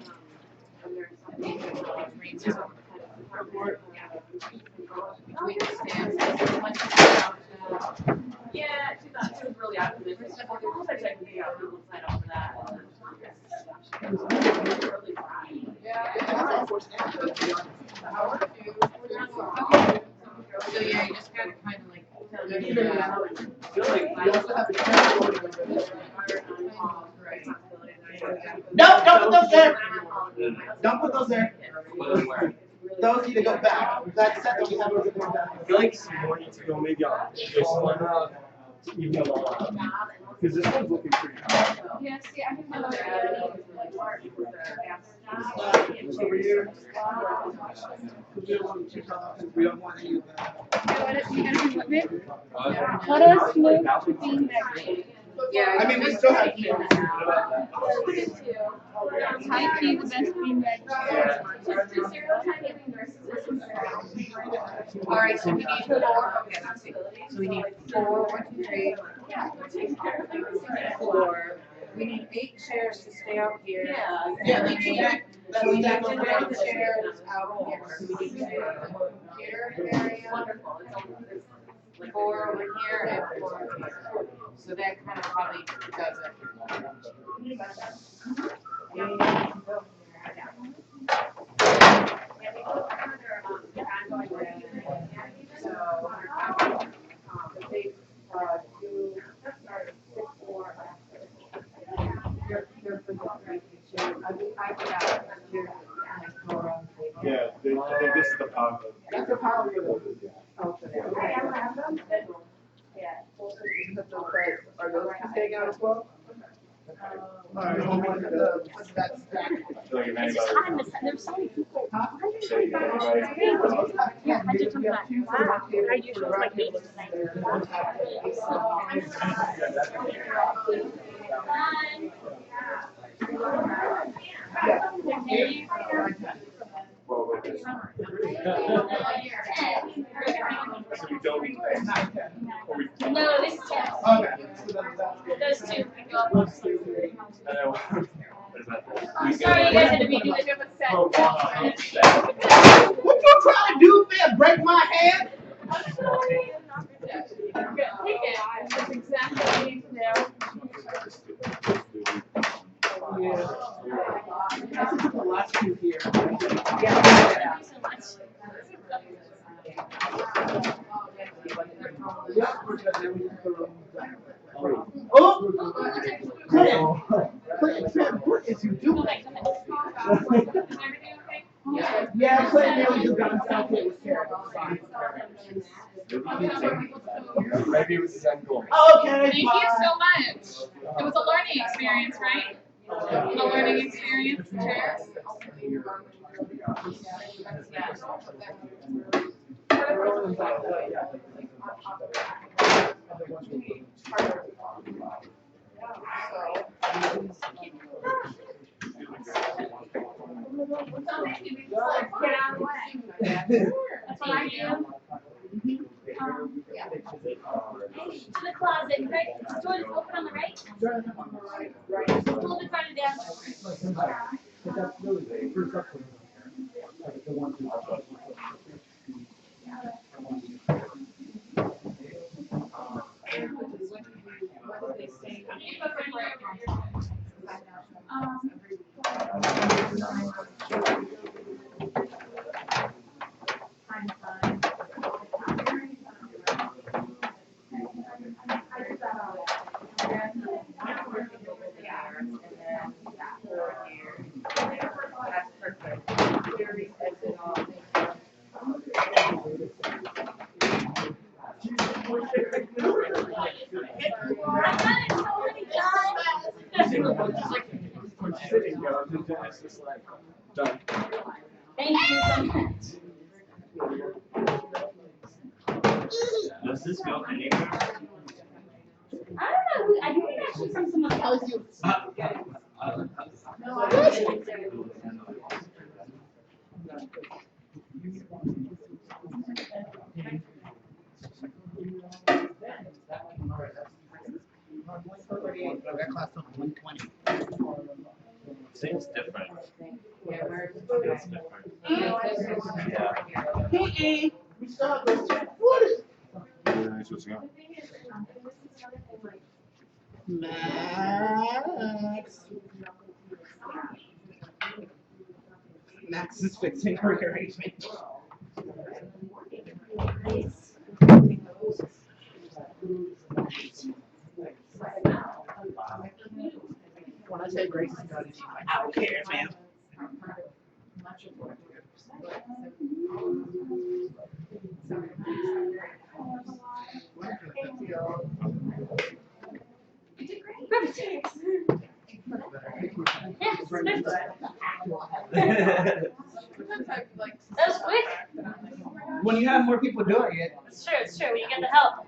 Yeah, she thought she was really optimistic. I was like, I could be out on the side up for that. So yeah, you just gotta kind of like tell them. You also have a chance. No, don't put those there. Don't put those there. Those need to go back. That set that we have over there. I feel like some more needs to go maybe on this one to even them all out. Because this one's looking pretty good. Yes, yeah, I think Over here. We don't want any of that. Let us move to beanbag. Yeah, I mean, we still have. Might be the best beanbag. Just to stereotype narcissism. All right, so we need 4. Okay, let's see. So we need 4, 1, 2, 3, 4. We need 8 chairs to stay out here. Yeah, we need. So we need 10 chairs out here. So we need computer area. Wonderful. It's 4 over here and 4 over here. So that kind of probably does it. Yeah, I think this is the power. That's the power of the. Are those two staying out as well? Alright, hold on to put that stack. Like if anybody. There's so many people. Yeah, I just took that. Wow. I usually like 8. So we don't need that. Or we can. No, this is 10. Okay. Those two. And then what is that? I'm sorry you guys had to be doing it. Oh, wow. What you trying to do, man? Break my hand? I'm sorry. Take it. That's exactly what you need to know. Yeah. This is the last two here. Thank you so much. Yeah, oh! Clinton, what is you doing? Yeah, Clinton nearly just got himself hit with terrible signs. Maybe it was his end goal. Okay, Thank you so much. It was a learning experience, right? A learning experience, chairs. Get out of the way. That's what I do. To the closet, right? The door is open on the right. A little bit farther down. I've done it so many times. Sitting goes, and then it's just like, done. Thank you so much. Does this go anywhere? I don't know. I think it's actually from someone else. I got class on 120. Seems different. Yeah, we're. Feels different. Yeah. Hey, we still have those two. What is Nice, what's up? Max? Max is fixing her arrangement. When I say Grace is done, she's like, I don't care, man. That was quick. When you have more people doing it. It's true, it's true. When you get the help.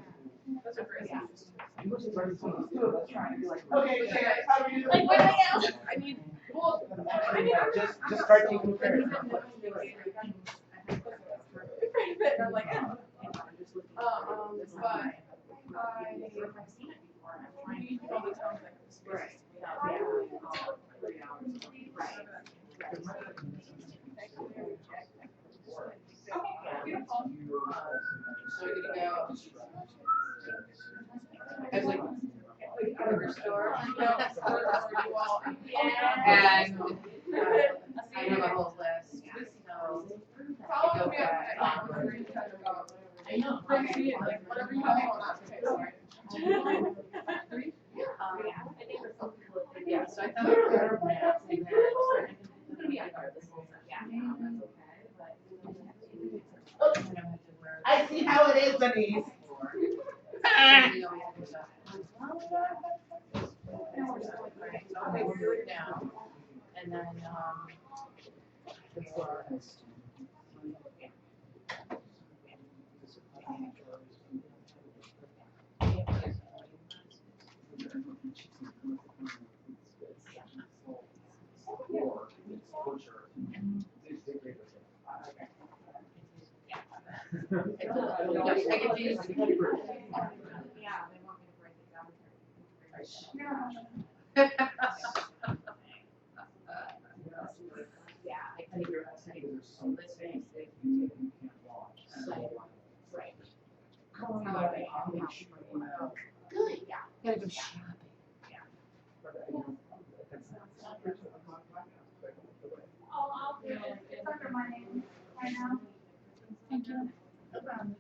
Okay, how do you? Like, where do I go? I mean, Just start taking care of it. I'm like, but I need all the time that space. So we're gonna go. As like burger store. And I have a whole list. So Follow me up. I know. Crazy, like whatever you have going on. Yeah, so I thought it was better maps and then it's gonna be on guard this whole time. Yeah, that's okay, but. I see how it is, Denise. Okay, we'll do it now. And then, I get to use the paper. Yeah, they want me to break it down. Yeah, I think you're saying there's some things that you can't watch. Right. Good, yeah. Gotta go shopping. I'll do it. It's under my name right now. Thank you. No problem.